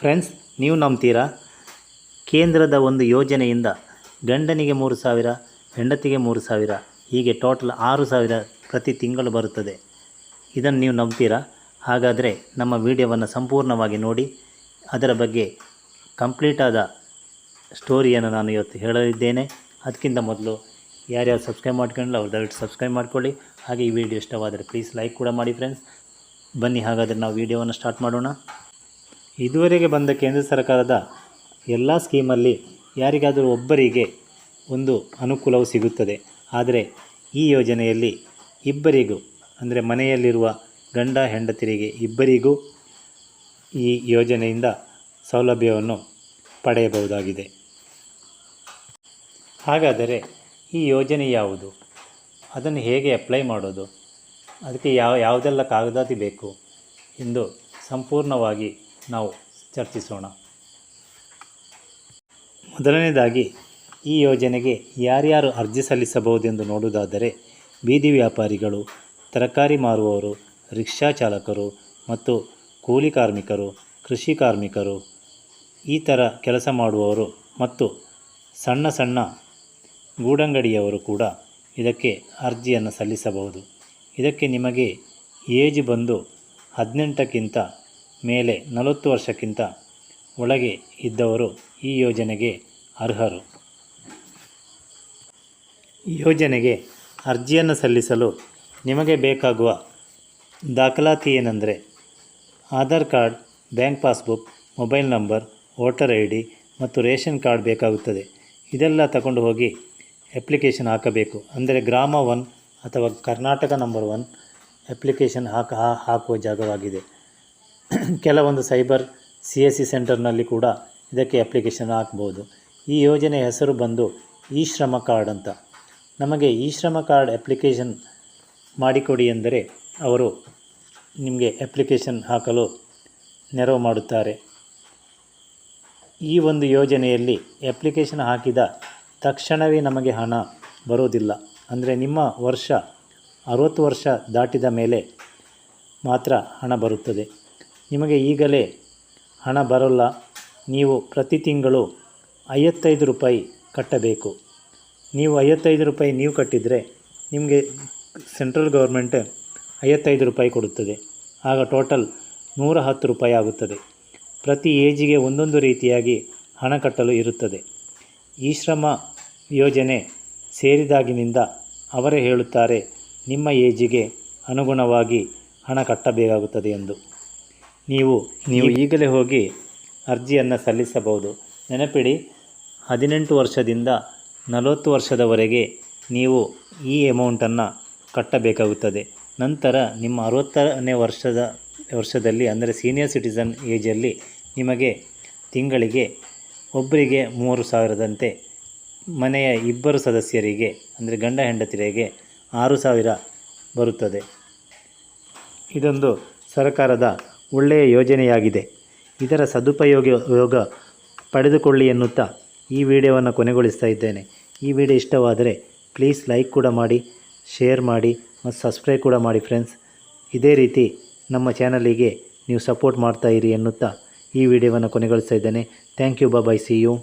Friends, ನೀವು ನಂಬ್ತೀರಾ? ಕೇಂದ್ರದ ಒಂದು ಯೋಜನೆಯಿಂದ ಗಂಡನಿಗೆ 3,000, ಹೆಂಡತಿಗೆ 3,000, ಹೀಗೆ ಟೋಟಲ್ 6,000 ಪ್ರತಿ ತಿಂಗಳು ಬರುತ್ತದೆ. ಇದನ್ನು ನೀವು ನಂಬ್ತೀರಾ? ಹಾಗಾದರೆ ನಮ್ಮ ವಿಡಿಯೋವನ್ನು ಸಂಪೂರ್ಣವಾಗಿ ನೋಡಿ. ಅದರ ಬಗ್ಗೆ ಕಂಪ್ಲೀಟಾದ ಸ್ಟೋರಿಯನ್ನು ನಾನು ಇವತ್ತು ಹೇಳಲಿದ್ದೇನೆ. ಅದಕ್ಕಿಂತ ಮೊದಲು ಯಾರ್ಯಾರು ಸಬ್ಸ್ಕ್ರೈಬ್ ಮಾಡ್ಕೊಂಡಿಲ್ಲ ಅವ್ರು ದಯವಿಟ್ಟು ಸಬ್ಸ್ಕ್ರೈಬ್ ಮಾಡ್ಕೊಳ್ಳಿ. ಹಾಗೆ ಈ ವಿಡಿಯೋ ಇಷ್ಟವಾದರೆ ಪ್ಲೀಸ್ ಲೈಕ್ ಕೂಡ ಮಾಡಿ ಫ್ರೆಂಡ್ಸ್. ಬನ್ನಿ ಹಾಗಾದರೆ ನಾವು ವಿಡಿಯೋವನ್ನು ಸ್ಟಾರ್ಟ್ ಮಾಡೋಣ. ಇದುವರೆಗೆ ಬಂದ ಕೇಂದ್ರ ಸರ್ಕಾರದ ಎಲ್ಲ ಸ್ಕೀಮಲ್ಲಿ ಯಾರಿಗಾದರೂ ಒಬ್ಬರಿಗೆ ಒಂದು ಅನುಕೂಲವು ಸಿಗುತ್ತದೆ. ಆದರೆ ಈ ಯೋಜನೆಯಲ್ಲಿ ಇಬ್ಬರಿಗೂ, ಅಂದರೆ ಮನೆಯಲ್ಲಿರುವ ಗಂಡ ಹೆಂಡತಿಯರಿಗೆ ಇಬ್ಬರಿಗೂ ಈ ಯೋಜನೆಯಿಂದ ಸೌಲಭ್ಯವನ್ನು ಪಡೆಯಬಹುದಾಗಿದೆ. ಹಾಗಾದರೆ ಈ ಯೋಜನೆ ಯಾವುದು, ಅದನ್ನು ಹೇಗೆ ಅಪ್ಲೈ ಮಾಡೋದು, ಅದಕ್ಕೆ ಯಾವುದೆಲ್ಲ ಕಾಗದಾತಿ ಬೇಕು ಎಂದು ಸಂಪೂರ್ಣವಾಗಿ ನಾವು ಚರ್ಚಿಸೋಣ. ಮೊದಲನೇದಾಗಿ ಈ ಯೋಜನೆಗೆ ಯಾರ್ಯಾರು ಅರ್ಜಿ ಸಲ್ಲಿಸಬಹುದೆಂದು ನೋಡುವುದಾದರೆ, ಬೀದಿ ವ್ಯಾಪಾರಿಗಳು, ತರಕಾರಿ ಮಾರುವವರು, ರಿಕ್ಷಾ ಚಾಲಕರು ಮತ್ತು ಕೂಲಿ ಕಾರ್ಮಿಕರು, ಕೃಷಿ ಕಾರ್ಮಿಕರು, ಈ ಥರ ಕೆಲಸ ಮಾಡುವವರು ಮತ್ತು ಸಣ್ಣ ಸಣ್ಣ ಗೂಡಂಗಡಿಯವರು ಕೂಡ ಇದಕ್ಕೆ ಅರ್ಜಿಯನ್ನು ಸಲ್ಲಿಸಬಹುದು. ಇದಕ್ಕೆ ನಿಮಗೆ ಏಜ್ ಬಂದು 18ಕ್ಕಿಂತ ಮೇಲೆ 40 ವರ್ಷಕ್ಕಿಂತ ಒಳಗೆ ಇದ್ದವರು ಈ ಯೋಜನೆಗೆ ಅರ್ಹರು. ಈ ಯೋಜನೆಗೆ ಅರ್ಜಿಯನ್ನು ಸಲ್ಲಿಸಲು ನಿಮಗೆ ಬೇಕಾಗುವ ದಾಖಲಾತಿ ಏನೆಂದರೆ Aadhaar card, bank passbook, mobile number, voter ID ಮತ್ತು ರೇಷನ್ ಕಾರ್ಡ್ ಬೇಕಾಗುತ್ತದೆ. ಇದೆಲ್ಲ ತಗೊಂಡು ಹೋಗಿ ಅಪ್ಲಿಕೇಶನ್ ಹಾಕಬೇಕು. ಅಂದರೆ ಗ್ರಾಮ 1 ಅಥವಾ ಕರ್ನಾಟಕ ನಂಬರ್ 1 ಅಪ್ಲಿಕೇಶನ್ ಹಾಕುವ ಜಾಗವಾಗಿದೆ. ಕೆಲವೊಂದು ಸೈಬರ್ CSC ಸೆಂಟರ್ನಲ್ಲಿ ಕೂಡ ಇದಕ್ಕೆ ಅಪ್ಲಿಕೇಶನ್ ಹಾಕ್ಬೋದು. ಈ ಯೋಜನೆ ಹೆಸರು ಬಂದು ಇ ಶ್ರಮ ಕಾರ್ಡ್ ಅಂತ. ನಮಗೆ ಇ ಶ್ರಮ ಕಾರ್ಡ್ ಅಪ್ಲಿಕೇಶನ್ ಮಾಡಿಕೊಡಿ ಎಂದರೆ ಅವರು ನಿಮಗೆ ಅಪ್ಲಿಕೇಶನ್ ಹಾಕಲು ನೆರವು ಮಾಡುತ್ತಾರೆ. ಈ ಒಂದು ಯೋಜನೆಯಲ್ಲಿ ಅಪ್ಲಿಕೇಶನ್ ಹಾಕಿದ ತಕ್ಷಣವೇ ನಮಗೆ ಹಣ ಬರೋದಿಲ್ಲ. ಅಂದರೆ ನಿಮ್ಮ ವರ್ಷ 60 ವರ್ಷ ದಾಟಿದ ಮೇಲೆ ಮಾತ್ರ ಹಣ ಬರುತ್ತದೆ. ನಿಮಗೆ ಈಗಲೇ ಹಣ ಬರೋಲ್ಲ. ನೀವು ಪ್ರತಿ ತಿಂಗಳು 55 ರೂಪಾಯಿ ಕಟ್ಟಬೇಕು. ನೀವು 55 ರೂಪಾಯಿ ನೀವು ಕಟ್ಟಿದರೆ ನಿಮಗೆ ಸೆಂಟ್ರಲ್ ಗೌರ್ಮೆಂಟ್ 55 ರೂಪಾಯಿ ಕೊಡುತ್ತದೆ. ಆಗ ಟೋಟಲ್ 110 ರೂಪಾಯಿ ಆಗುತ್ತದೆ. ಪ್ರತಿ ಏಜಿಗೆ ಒಂದೊಂದು ರೀತಿಯಾಗಿ ಹಣ ಕಟ್ಟಲು ಇರುತ್ತದೆ. ಈ ಶ್ರಮ ಯೋಜನೆ ಸೇರಿದಾಗಿನಿಂದ ಅವರೇ ಹೇಳುತ್ತಾರೆ ನಿಮ್ಮ ಏಜಿಗೆ ಅನುಗುಣವಾಗಿ ಹಣ ಕಟ್ಟಬೇಕಾಗುತ್ತದೆ ಎಂದು. ನೀವು ಈಗಲೇ ಹೋಗಿ ಅರ್ಜಿಯನ್ನು ಸಲ್ಲಿಸಬಹುದು. ನೆನಪಿಡಿ, 18 ವರ್ಷದಿಂದ 40 ವರ್ಷದವರೆಗೆ ನೀವು ಈ ಅಮೌಂಟನ್ನು ಕಟ್ಟಬೇಕಾಗುತ್ತದೆ. ನಂತರ ನಿಮ್ಮ 60ನೇ ವರ್ಷದಲ್ಲಿ ಅಂದರೆ ಸೀನಿಯರ್ ಸಿಟಿಸನ್ ಏಜಲ್ಲಿ ನಿಮಗೆ ತಿಂಗಳಿಗೆ ಒಬ್ಬರಿಗೆ 3,000ದಂತೆ, ಮನೆಯ ಇಬ್ಬರು ಸದಸ್ಯರಿಗೆ ಅಂದರೆ ಗಂಡ ಹೆಂಡತಿಯರಿಗೆ 6,000 ಬರುತ್ತದೆ. ಇದೊಂದು ಸರ್ಕಾರದ ಒಳ್ಳೆಯ ಯೋಜನೆಯಾಗಿದೆ. ಇದರ ಸದುಪಯೋಗ ಪಡೆದುಕೊಳ್ಳಿ ಎನ್ನುತ್ತಾ ಈ ವಿಡಿಯೋವನ್ನು ಕೊನೆಗೊಳಿಸ್ತಾ ಇದ್ದೇನೆ. ಈ ವಿಡಿಯೋ ಇಷ್ಟವಾದರೆ ಪ್ಲೀಸ್ ಲೈಕ್ ಕೂಡ ಮಾಡಿ, ಶೇರ್ ಮಾಡಿ ಮತ್ತು ಸಬ್ಸ್ಕ್ರೈಬ್ ಕೂಡ ಮಾಡಿ ಫ್ರೆಂಡ್ಸ್. ಇದೇ ರೀತಿ ನಮ್ಮ ಚಾನಲಿಗೆ ನೀವು ಸಪೋರ್ಟ್ ಮಾಡ್ತಾ ಇರಿ ಎನ್ನುತ್ತಾ ಈ ವಿಡಿಯೋವನ್ನು ಕೊನೆಗೊಳಿಸ್ತಾ ಇದ್ದೇನೆ. Thank you. Bye. See you.